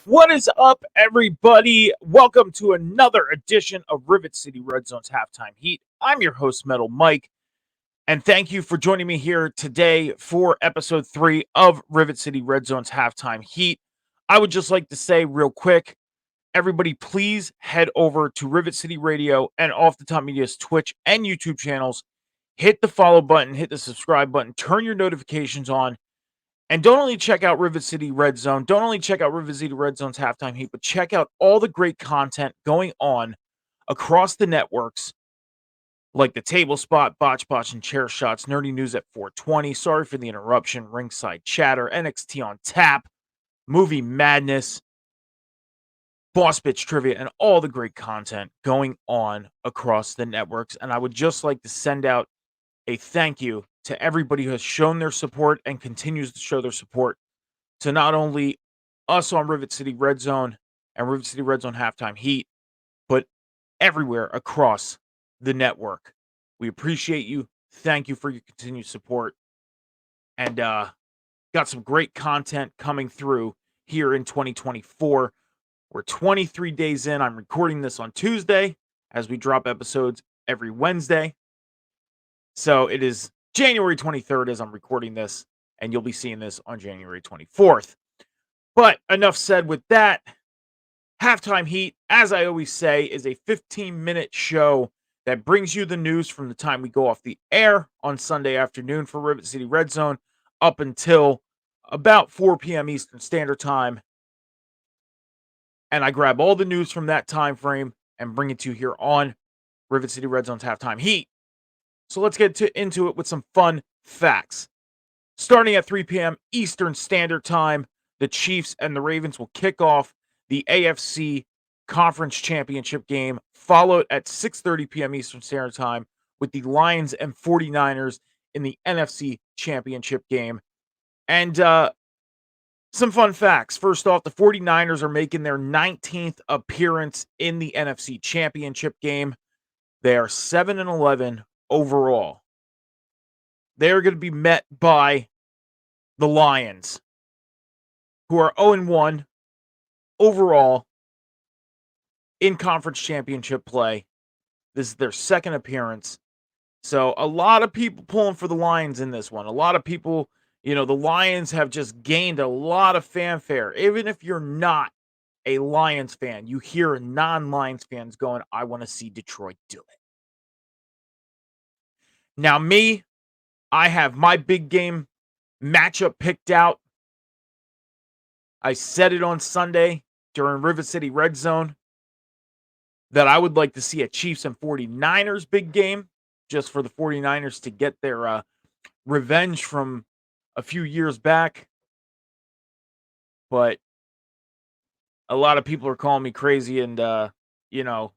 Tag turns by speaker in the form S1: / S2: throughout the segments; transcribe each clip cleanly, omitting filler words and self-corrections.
S1: What is up, everybody? Welcome to another edition of Rivet City Red Zone's Halftime Heat. I'm your host, Metal Mike, and thank you for joining me here today for episode 3 of Rivet City Red Zone's Halftime Heat. I would just like to say real quick, everybody, please head over to Rivet City Radio and Off the Top Media's Twitch and YouTube channels. Hit the follow button, hit the subscribe button, turn your notifications on. And don't only check out Rivet City Red Zone, don't only check out Rivet City Red Zone's Halftime Heat, but check out all the great content going on across the networks, like the Table Spot, Botch Botch and Chair Shots, Nerdy News at 420, Sorry for the Interruption, Ringside Chatter, NXT on Tap, Movie Madness, Boss Bitch Trivia, and all the great content going on across the networks. And I would just like to send out a thank you to everybody who has shown their support and continues to show their support to not only us on Rivet City Red Zone and Rivet City Red Zone Halftime Heat, but everywhere across the network. We appreciate you. Thank you for your continued support. And got some great content coming through here in 2024. We're 23 days in. I'm recording this on Tuesday as we drop episodes every Wednesday. So it is January 23rd as I'm recording this, and you'll be seeing this on January 24th. But enough said with that. Halftime Heat, as I always say, is a 15-minute show that brings you the news from the time we go off the air on Sunday afternoon for Rivet City Red Zone up until about 4 p.m. Eastern Standard Time. And I grab all the news from that time frame and bring it to you here on Rivet City Red Zone's Halftime Heat. So let's get into it with some fun facts. Starting at 3 p.m. Eastern Standard Time, the Chiefs and the Ravens will kick off the AFC Conference Championship game, followed at 6:30 p.m. Eastern Standard Time with the Lions and 49ers in the NFC Championship game. And some fun facts. First off, the 49ers are making their 19th appearance in the NFC Championship game. They are 7-11 overall. They are going to be met by the Lions, who are 0-1 overall in conference championship play. This is their second appearance. So a lot of people pulling for the Lions in this one. A lot of people, the Lions have just gained a lot of fanfare. Even if you're not a Lions fan, you hear non-Lions fans going, I want to see Detroit do it. Now me, I have my big game matchup picked out. I said it on Sunday during Rivet City Red Zone that I would like to see a Chiefs and 49ers big game, just for the 49ers to get their revenge from a few years back. But a lot of people are calling me crazy and,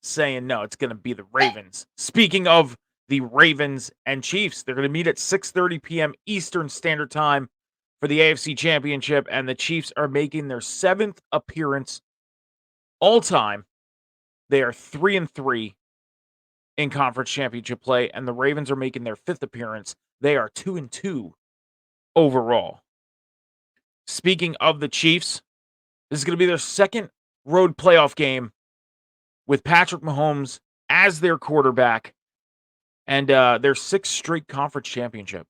S1: saying, no, it's going to be the Ravens. Speaking of the Ravens and Chiefs, they're going to meet at 6:30 p.m. Eastern Standard Time for the AFC Championship, and the Chiefs are making their 7th appearance all time. They are 3-3 in conference championship play, and the Ravens are making their 5th appearance. They are 2-2 overall. Speaking of the Chiefs, this is going to be their second road playoff game with Patrick Mahomes as their quarterback, and their 6th straight conference championship.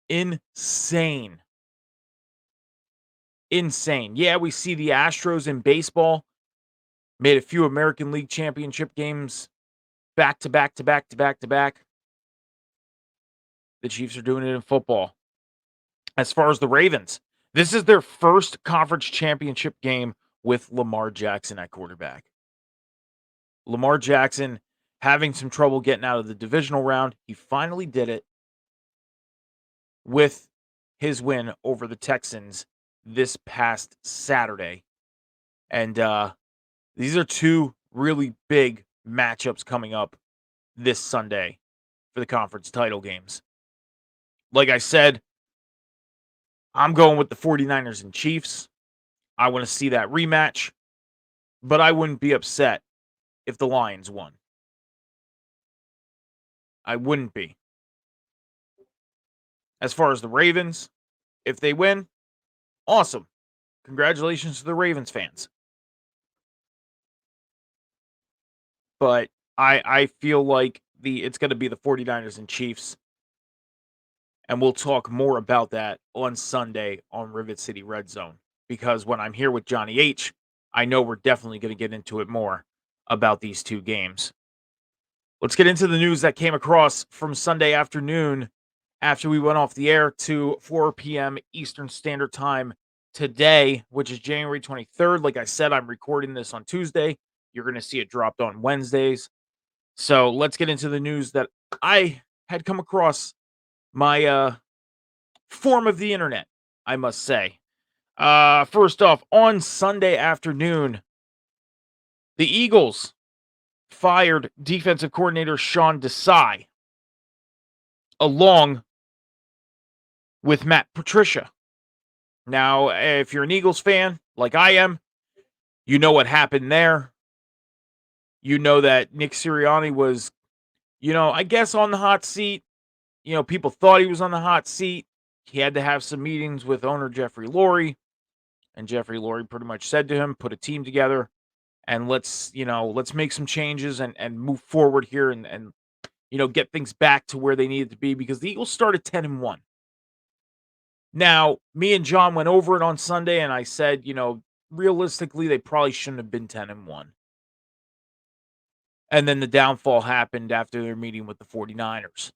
S1: Insane. Yeah, we see the Astros in baseball made a few American League Championship games back to back. The Chiefs are doing it in football. As far as the Ravens, this is their first conference championship game with Lamar Jackson at quarterback. Lamar Jackson having some trouble getting out of the divisional round. He finally did it with his win over the Texans this past Saturday. And these are two really big matchups coming up this Sunday for the conference title games. Like I said, I'm going with the 49ers and Chiefs. I want to see that rematch, but I wouldn't be upset if the Lions won. I wouldn't be. As far as the Ravens, if they win, awesome. Congratulations to the Ravens fans. but I feel like it's going to be the 49ers and Chiefs, and we'll talk more about that on Sunday on Rivet City Red Zone, because when I'm here with Johnny H, I know we're definitely going to get into it more about these two games. Let's get into the news that came across from Sunday afternoon after we went off the air to 4 p.m. Eastern Standard Time today, which is January 23rd. Like I said, I'm recording this on Tuesday. You're going to see it dropped on Wednesdays. So let's get into the news that I had come across my form of the internet, I must say. First off, on Sunday afternoon, the Eagles fired defensive coordinator Sean Desai along with Matt Patricia. Now, if you're an Eagles fan, like I am, you know what happened there. You know that Nick Sirianni was, I guess on the hot seat. People thought he was on the hot seat. He had to have some meetings with owner Jeffrey Lurie, and Jeffrey Lurie pretty much said to him, put a team together and let's make some changes and move forward here and get things back to where they needed to be, because the Eagles started 10-1. Now, me and John went over it on Sunday, and I said, realistically, they probably shouldn't have been 10-1. And then the downfall happened after their meeting with the 49ers.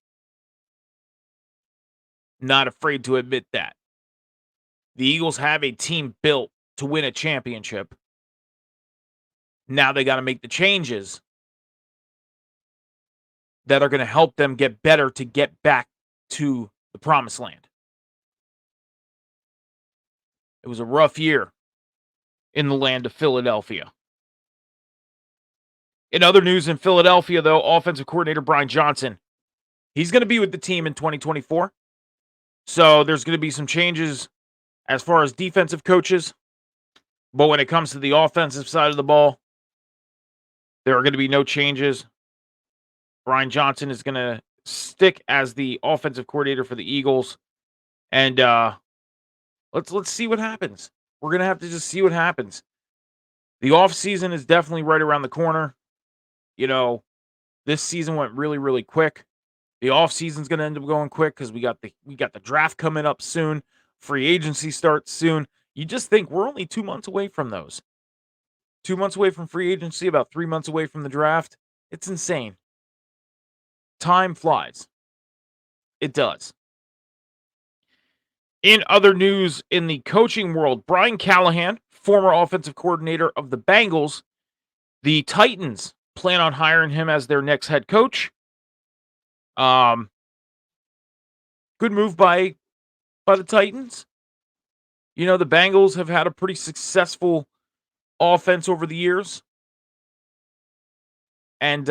S1: Not afraid to admit that. The Eagles have a team built to win a championship. Now they got to make the changes that are going to help them get better to get back to the promised land. It was a rough year in the land of Philadelphia. In other news in Philadelphia, though, offensive coordinator Brian Johnson, he's going to be with the team in 2024. So there's going to be some changes as far as defensive coaches. But when it comes to the offensive side of the ball, there are going to be no changes. Brian Johnson is going to stick as the offensive coordinator for the Eagles. And let's see what happens. We're going to have to just see what happens. The offseason is definitely right around the corner. This season went really, really quick. The offseason's going to end up going quick because we got the draft coming up soon. Free agency starts soon. You just think we're only 2 months away from those. 2 months away from free agency, about 3 months away from the draft. It's insane. Time flies. It does. In other news in the coaching world, Brian Callahan, former offensive coordinator of the Bengals, the Titans plan on hiring him as their next head coach. Good move by the Titans. The Bengals have had a pretty successful offense over the years. And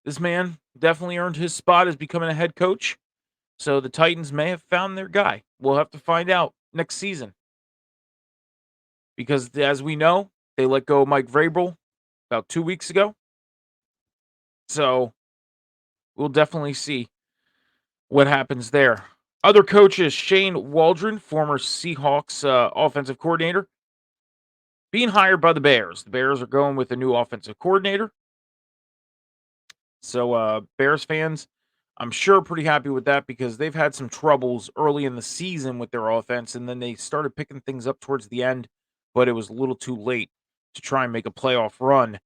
S1: this man definitely earned his spot as becoming a head coach. So the Titans may have found their guy. We'll have to find out next season. Because as we know, they let go of Mike Vrabel about 2 weeks ago. So we'll definitely see what happens there. Other coaches, Shane Waldron, former Seahawks offensive coordinator, being hired by the Bears. The Bears are going with a new offensive coordinator. So Bears fans, I'm sure pretty happy with that, because they've had some troubles early in the season with their offense, and then they started picking things up towards the end, but it was a little too late to try and make a playoff run.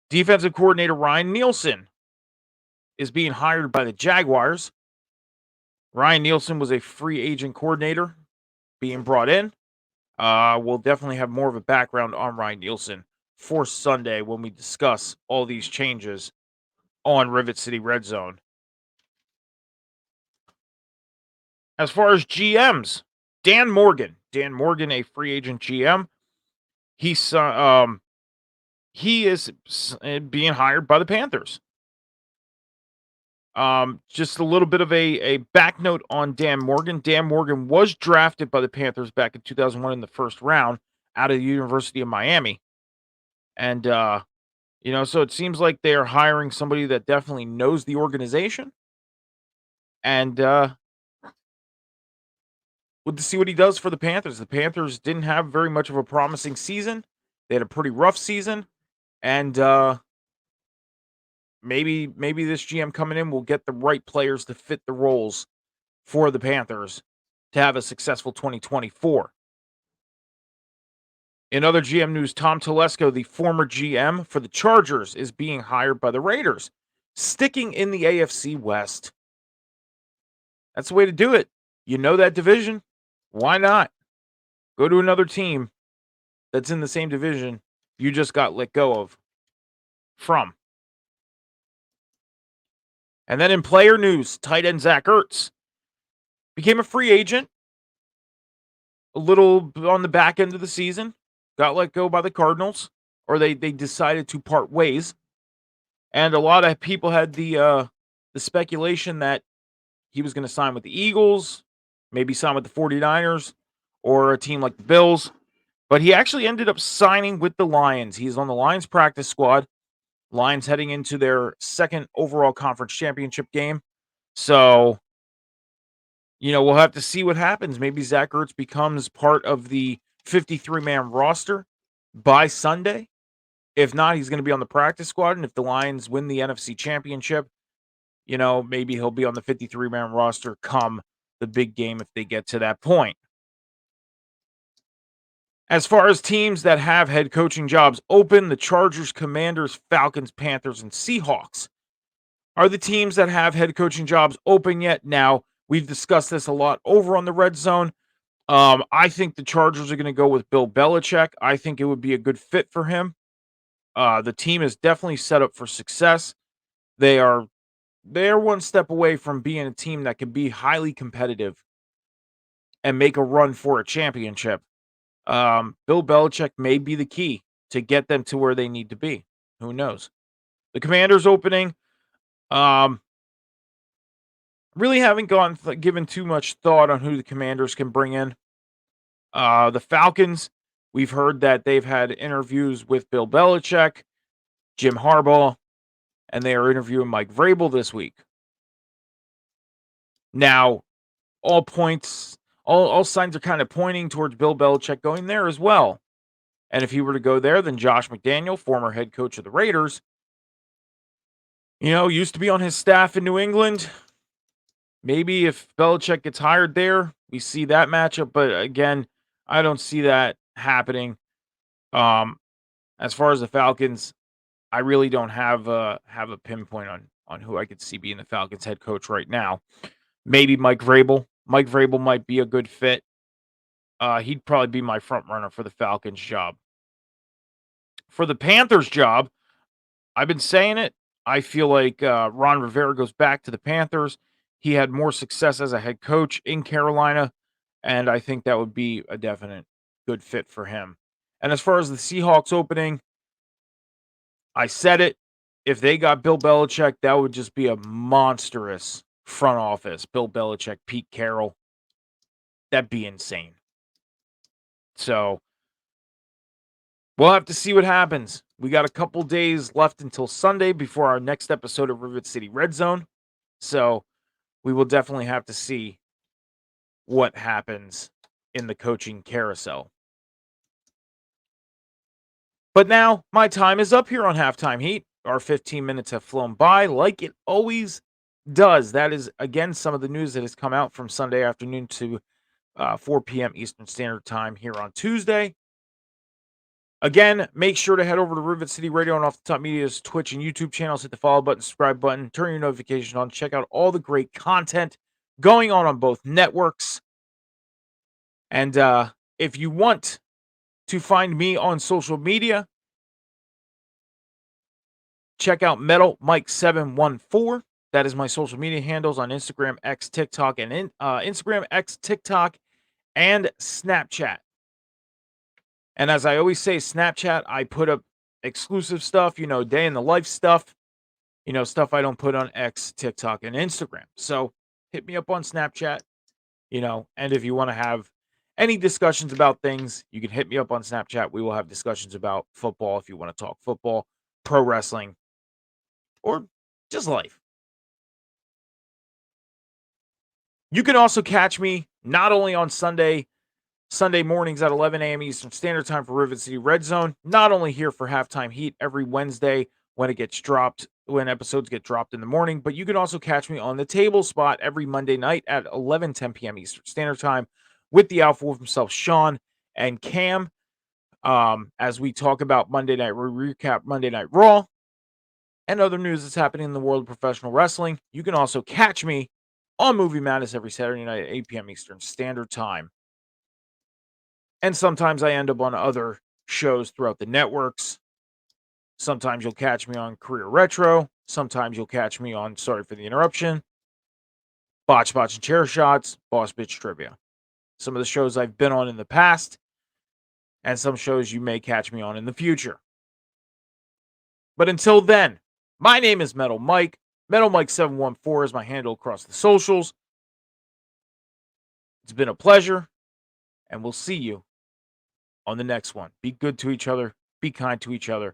S1: Defensive coordinator Ryan Nielsen is being hired by the Jaguars. Ryan Nielsen was a free agent coordinator being brought in. We'll definitely have more of a background on Ryan Nielsen for Sunday when we discuss all these changes on Rivet City Red Zone. As far as GMs, Dan Morgan, a free agent GM, he is being hired by the Panthers. Just a little bit of a back note on Dan Morgan. Dan Morgan was drafted by the Panthers back in 2001 in the first round out of the University of Miami. And, so it seems like they are hiring somebody that definitely knows the organization. And we'll see what he does for the Panthers. The Panthers didn't have very much of a promising season. They had a pretty rough season. And maybe this GM coming in will get the right players to fit the roles for the Panthers to have a successful 2024. In other GM news, Tom Telesco, the former GM for the Chargers, is being hired by the Raiders, sticking in the AFC West. That's the way to do it. You know that division. Why not? Go to another team that's in the same division you just got let go from. And then in player news, tight end Rcrz became a free agent a little on the back end of the season. Got let go by the Cardinals, or they decided to part ways. And a lot of people had the speculation that he was going to sign with the Eagles, maybe sign with the 49ers, or a team like the Bills. But he actually ended up signing with the Lions. He's on the Lions practice squad. Lions heading into their second overall conference championship game. So, we'll have to see what happens. Maybe Rcrz becomes part of the 53-man roster by Sunday. If not, he's going to be on the practice squad. And if the Lions win the NFC championship, maybe he'll be on the 53-man roster come the big game if they get to that point. As far as teams that have head coaching jobs open, the Chargers, Commanders, Falcons, Panthers, and Seahawks are the teams that have head coaching jobs open yet. Now, we've discussed this a lot over on the Red Zone. I think the Chargers are going to go with Bill Belichick. I think it would be a good fit for him. The team is definitely set up for success. They're one step away from being a team that can be highly competitive and make a run for a championship. Bill Belichick may be the key to get them to where they need to be. Who knows? The Commanders opening, really haven't given too much thought on who the Commanders can bring in. The Falcons, we've heard that they've had interviews with Bill Belichick, Jim Harbaugh, and they are interviewing Mike Vrabel this week. Now, all signs are kind of pointing towards Bill Belichick going there as well. And if he were to go there, then Josh McDaniel, former head coach of the Raiders, used to be on his staff in New England. Maybe if Belichick gets hired there, we see that matchup. But again, I don't see that happening. As far as the Falcons, I really don't have a pinpoint on who I could see being the Falcons head coach right now. Maybe Mike Vrabel. Mike Vrabel might be a good fit. He'd probably be my front runner for the Falcons job. For the Panthers job, I've been saying it. I feel like Ron Rivera goes back to the Panthers. He had more success as a head coach in Carolina, and I think that would be a definite good fit for him. And as far as the Seahawks opening, I said it. If they got Bill Belichick, that would just be a monstrous front office. Bill Belichick, Pete Carroll. That'd be insane. So we'll have to see what happens. We got a couple days left until Sunday before our next episode of Rivet City Red Zone. So we will definitely have to see what happens in the coaching carousel. But now my time is up here on Halftime Heat. Our 15 minutes have flown by like it always does. That is, again, some of the news that has come out from Sunday afternoon to 4 p.m. Eastern Standard Time here on Tuesday. Again, make sure to head over to Rivet City Radio and Off the Top Media's Twitch and YouTube channels. Hit the follow button, subscribe button, turn your notifications on. Check out all the great content going on both networks. And if you want to find me on social media, check out Metal Mike 714. That is my social media handles on Instagram, X, TikTok, and Instagram, X, TikTok, and Snapchat. And as I always say, Snapchat, I put up exclusive stuff, day in the life stuff, stuff I don't put on X, TikTok, and Instagram. So hit me up on Snapchat, and if you want to have any discussions about things, you can hit me up on Snapchat. We will have discussions about football if you want to talk football, pro wrestling, or just life. You can also catch me not only on Sunday mornings at 11 a.m. Eastern Standard Time for Rivet City Red Zone, not only here for Halftime Heat every Wednesday when episodes get dropped in the morning. But you can also catch me on the table spot every Monday night at 11:10 p.m. Eastern Standard Time with the Alpha Wolf himself, Sean and Cam. As we talk about Monday Night, we recap Monday Night Raw and other news that's happening in the world of professional wrestling. You can also catch me on Movie Madness every Saturday night at 8 p.m. Eastern Standard Time. And sometimes I end up on other shows throughout the networks. Sometimes you'll catch me on Career Retro. Sometimes you'll catch me on, sorry for the interruption, Botch and Chair Shots, Boss Bitch Trivia. Some of the shows I've been on in the past, and some shows you may catch me on in the future. But until then, my name is Metal Mike. Metal Mike 714 is my handle across the socials. It's been a pleasure, and we'll see you on the next one. Be good to each other. Be kind to each other.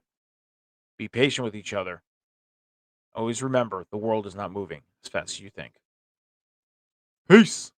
S1: Be patient with each other. Always remember, the world is not moving as fast as you think. Peace.